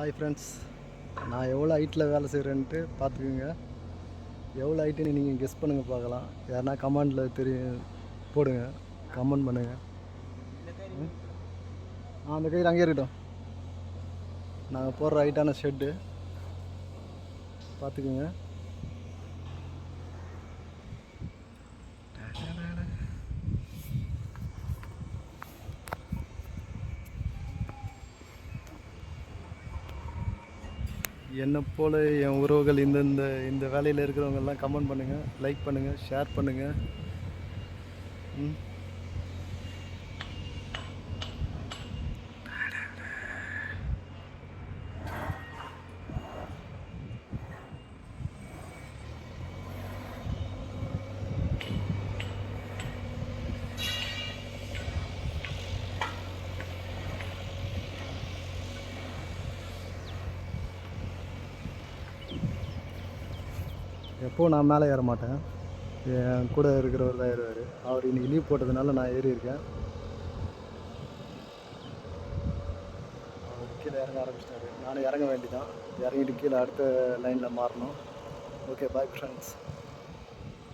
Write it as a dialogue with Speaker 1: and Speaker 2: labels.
Speaker 1: Hi friends, நான் எவ்வளோ ஹைட்டில் வேலை செய்கிறேன்ட்டு பார்த்துக்குங்க. எவ்வளோ ஹைட்டுன்னு நீங்கள் கெஸ் பண்ணுங்கள் பார்க்கலாம். யாருன்னா கமெண்டில் போடுங்க, கமெண்ட் பண்ணுங்கள். அந்த கயிறு அங்கேயே இருக்கட்டும். நாங்கள் போடுற ஹைட்டான ஷெட்டு பார்த்துக்குங்க. என்னை போல் என் உறவுகள் இந்த வேலையில் இருக்கிறவங்கெல்லாம் கமெண்ட் பண்ணுங்கள், லைக் பண்ணுங்கள், ஷேர் பண்ணுங்கள். எப்போது நான் மேலே ஏற மாட்டேன், என் கூட இருக்கிறவர் தான் ஏறுவார். அவர் இன்றைக்கி லீவ் போட்டதுனால நான் ஏறி இருக்கேன். அவர் கீழே இறங்க ஆரம்பிச்சிட்டாரு. நானும் இறங்க வேண்டிதான். இறங்கிட்டு கீழே அடுத்த லைனில் மாறணும். Okay, bye friends.